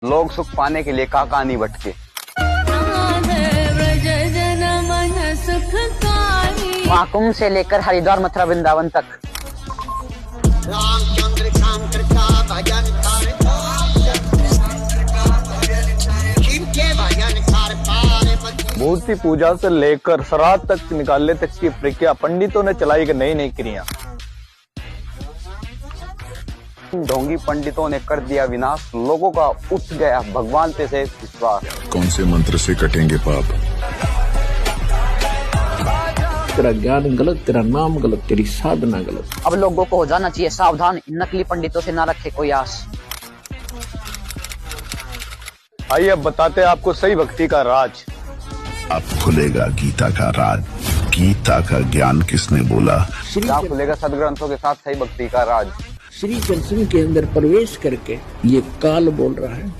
लोग सुख पाने के लिए काकानी भटके। महाकुंभ से लेकर हरिद्वार मथुरा वृंदावन तक रामचंद्र शंकर का भजन मूर्ति पूजा से लेकर श्राद्ध तक निकालने तक की प्रक्रिया पंडितों ने चलाई कि नई नई क्रिया। ढोंगी पंडितों ने कर दिया विनाश, लोगों का उठ गया भगवान पे से विश्वास। कौन से मंत्र से कटेंगे पाप? तेरा ज्ञान गलत, तेरा नाम गलत, तेरी साधना गलत। अब लोगों को हो जाना चाहिए सावधान, इन नकली पंडितों से ना रखे कोई आस। आइए अब बताते हैं आपको सही भक्ति का राज। अब खुलेगा गीता का राज। गीता का ज्ञान किसने बोला? क्या खुलेगा सदग्रंथों के साथ सही भक्ति का राज। श्री कृष्ण के अंदर प्रवेश करके ये काल बोल रहा है